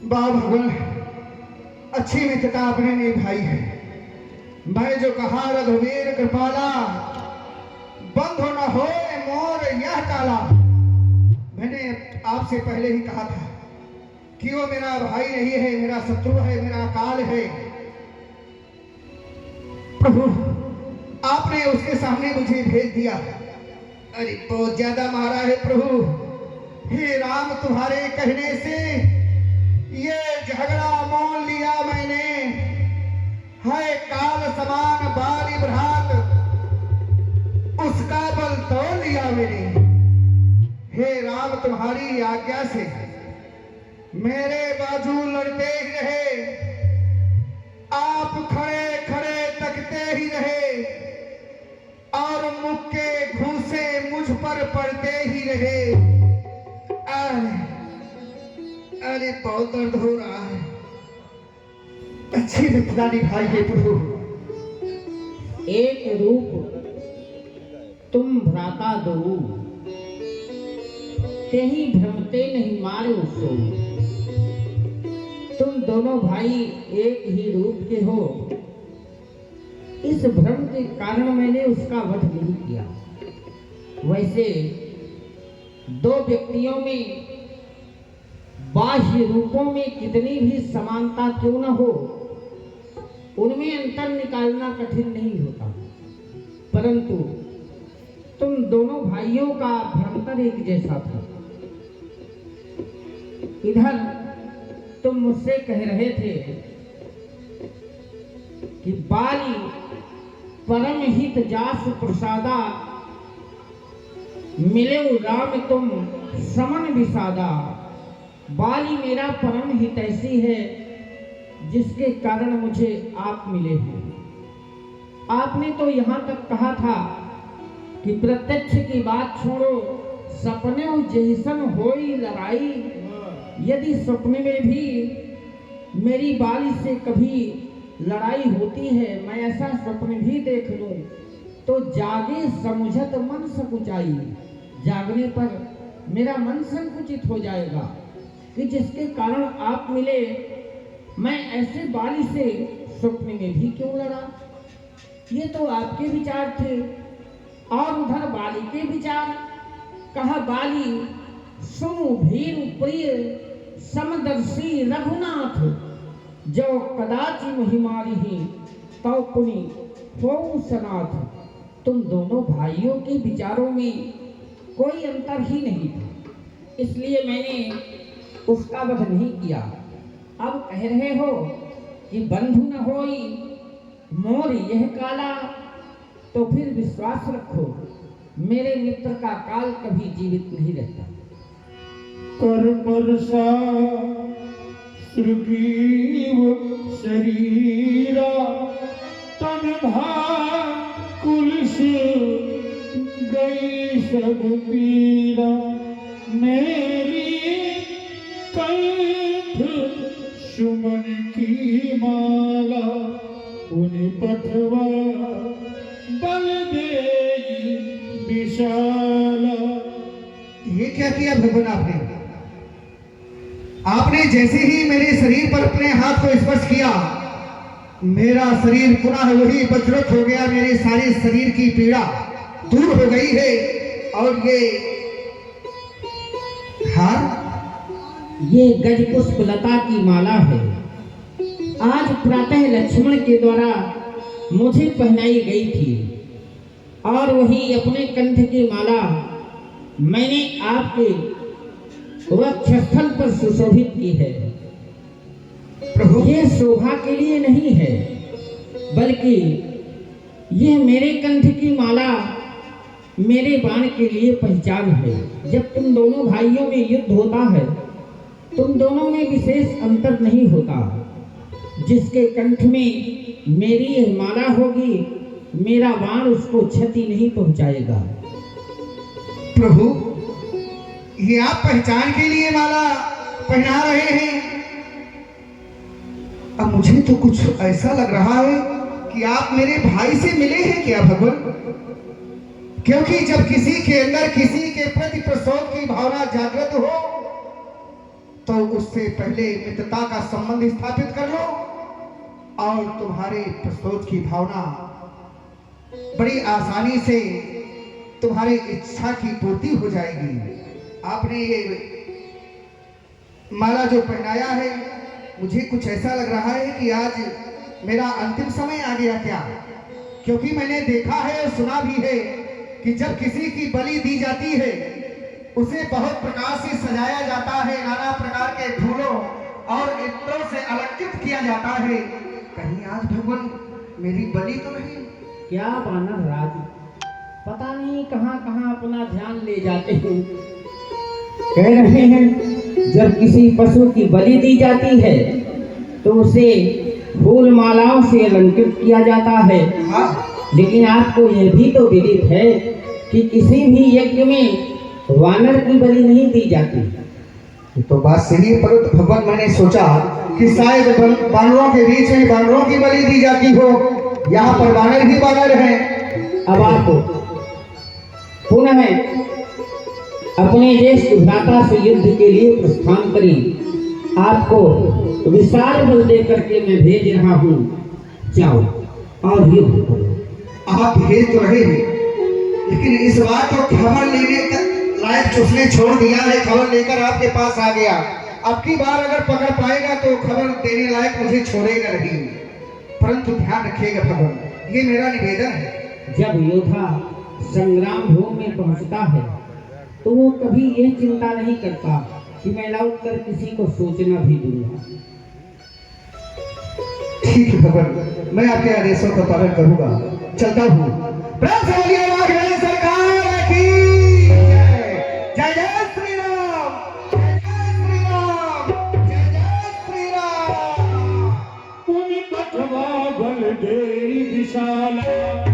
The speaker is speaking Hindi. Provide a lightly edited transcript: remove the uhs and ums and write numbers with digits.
वाह भगवान, अच्छी मित्रता आपने निभाई है। मैं जो कहा रघुवीर कृपाला, बंधु न होए मोर यह काला। मैंने आपसे पहले ही कहा था कि वो मेरा भाई नहीं है, मेरा शत्रु है, मेरा काल है। प्रभु, आपने उसके सामने मुझे भेज दिया। अरे बहुत ज्यादा मारा है प्रभु। हे राम, तुम्हारे कहने से ये झगड़ा मोल लिया मैंने। है काल समान बाली भ्रात, उसका बल तोड़ लिया मैंने। हे राम, तुम्हारी आज्ञा से मेरे बाजू लड़ते ही रहे, आप खड़े खड़े तकते ही रहे और मुख के घूंसे मुझ पर पड़ते ही रहे। अरे बहुत दर्द हो रहा है। अच्छी मित्रता निभाई है प्रभु। एक रूप तुम भ्राता दो, तेहि भ्रमते नहीं मारो सो। तुम दोनों भाई एक ही रूप के हो, इस भ्रम के कारण मैंने उसका वध नहीं किया। वैसे दो व्यक्तियों में बाह्य रूपों में कितनी भी समानता क्यों न हो, उनमें अंतर निकालना कठिन नहीं होता, परंतु तुम दोनों भाइयों का भ्रमतर एक जैसा था। इधर तुम मुझसे कह रहे थे कि बाली परम हित जास प्रसादा, मिले राम तुम समन विसादा। बाली मेरा परम हित ऐसी है जिसके कारण मुझे आप मिले हैं। आपने तो यहाँ तक कहा था कि प्रत्यक्ष की बात छोड़ो, सपने जैसन होई लड़ाई। यदि सपने में भी मेरी बाली से कभी लड़ाई होती है, मैं ऐसा स्वप्न भी देख लूं, तो जागे समुझत मन सकुचाई। जागने पर मेरा मन संकुचित हो जाएगा कि जिसके कारण आप मिले, मैं ऐसे बाली से स्वप्न में भी क्यों लड़ा। ये तो आपके विचार थे। और उधर बाली के विचार। कहा बाली सुनु भीर प्रिय समदर्शी रघुनाथ, जो कदाचि महिमारी ही तौ पुनि हो सनाथ। तुम दोनों भाइयों के विचारों में कोई अंतर ही नहीं था, इसलिए मैंने उसका वध नहीं किया। अब कह रहे हो कि बंधु न होई मोर यह काला, तो फिर विश्वास रखो, मेरे मित्र का काल कभी जीवित नहीं रहता। कर परसा सुग्रीव शरीरा, तन भाकुल गई सब पीरा। मेरी कंठ सुमन की माला, उन पठवा बल दे विशाला। ये क्या किया भगवान आपने? आपने जैसे ही मेरे शरीर पर अपने हाथ को स्पर्श किया, मेरा शरीर पुनः वही वज्रत हो गया। मेरे सारे शरीर की पीड़ा दूर हो गई है। और ये हार, ये गज पुष्प लता की माला है। आज प्रातः लक्ष्मण के द्वारा मुझे पहनाई गई थी, और वही अपने कंठ की माला मैंने आपके वक्षस्थल पर सुशोभित की है। प्रभु, ये शोभा के लिए नहीं है, बल्कि ये मेरे कंठ की माला मेरे बाण के लिए पहचान है। जब तुम दोनों भाइयों में युद्ध होता है, तुम दोनों में विशेष अंतर नहीं होता। जिसके कंठ में मेरी यह माला होगी, मेरा बाण उसको क्षति नहीं पहुंचाएगा। प्रभु, ये आप पहचान के लिए माला पहना रहे हैं। अब मुझे तो कुछ ऐसा लग रहा है कि आप मेरे भाई से मिले हैं क्या भगवान? क्योंकि जब किसी के अंदर किसी के प्रति प्रसोद की भावना जागृत हो, तो उससे पहले मित्रता का संबंध स्थापित कर लो और तुम्हारे प्रसोच की भावना बड़ी आसानी से तुम्हारी इच्छा की पूर्ति हो जाएगी। आपने ये माला जो पहनाया है, मुझे कुछ ऐसा लग रहा है कि आज मेरा अंतिम समय आ गया क्या? क्योंकि मैंने देखा है और सुना भी है कि जब किसी की बलि दी जाती है उसे बहुत प्रकार से सजाया जाता है, नाना प्रकार के फूलों और इत्रों से अलंकृत किया जाता है। कहीं आज भगवान मेरी बलि तो नहीं? क्या वानर राज, पता नहीं कहाँ कहाँ अपना ध्यान ले जाते हैं। कह रहे हैं जब किसी पशु की बलि दी जाती है तो उसे फूल मालाओं से अलंकृत किया जाता है। हाँ, लेकिन आपको यह भी तो विदित है कि किसी भी यज्ञ में वानर की बलि नहीं दी जाती। ये तो बात सही है, परंतु भगवान मैंने सोचा कि शायद बानरों के बीच में बानरों की बलि दी जाती हो। यहाँ पर बानर ही बानर हैं। अब आप पुनः अपने ज्येष्ठ भ्राता से युद्ध के लिए प्रस्थान करें। आपको विशाल बल दे करके मैं भेज रहा हूँ, जाओ और युद्ध करो। आप भेज तो रहे हैं, लेकिन इस बार तो खबर लेने का लायक उसने छोड़ दिया है। खबर लेकर आपके पास आ गया। अब की बार अगर पकड़ पाएगा तो खबर देने लायक मुझे छोड़ेगा नहीं। परंतु ध्यान रखिएगा भगवान, ये मेरा निवेदन है। जब योद्धा संग्राम भूमि में पहुंचता है तो वो कभी ये चिंता नहीं करता कि मैं लौट कर किसी को सोचना भी दूंगा। ठीक है भगवान, मैं आपके आदेशों का पालन करूंगा। चलता हूँ। प्रेम से बोलिए वाहिनी सरकार की जय। जय जय श्री राम, जय जय श्री राम, जय जय श्री राम। पुनि पठवा बल दे विशाला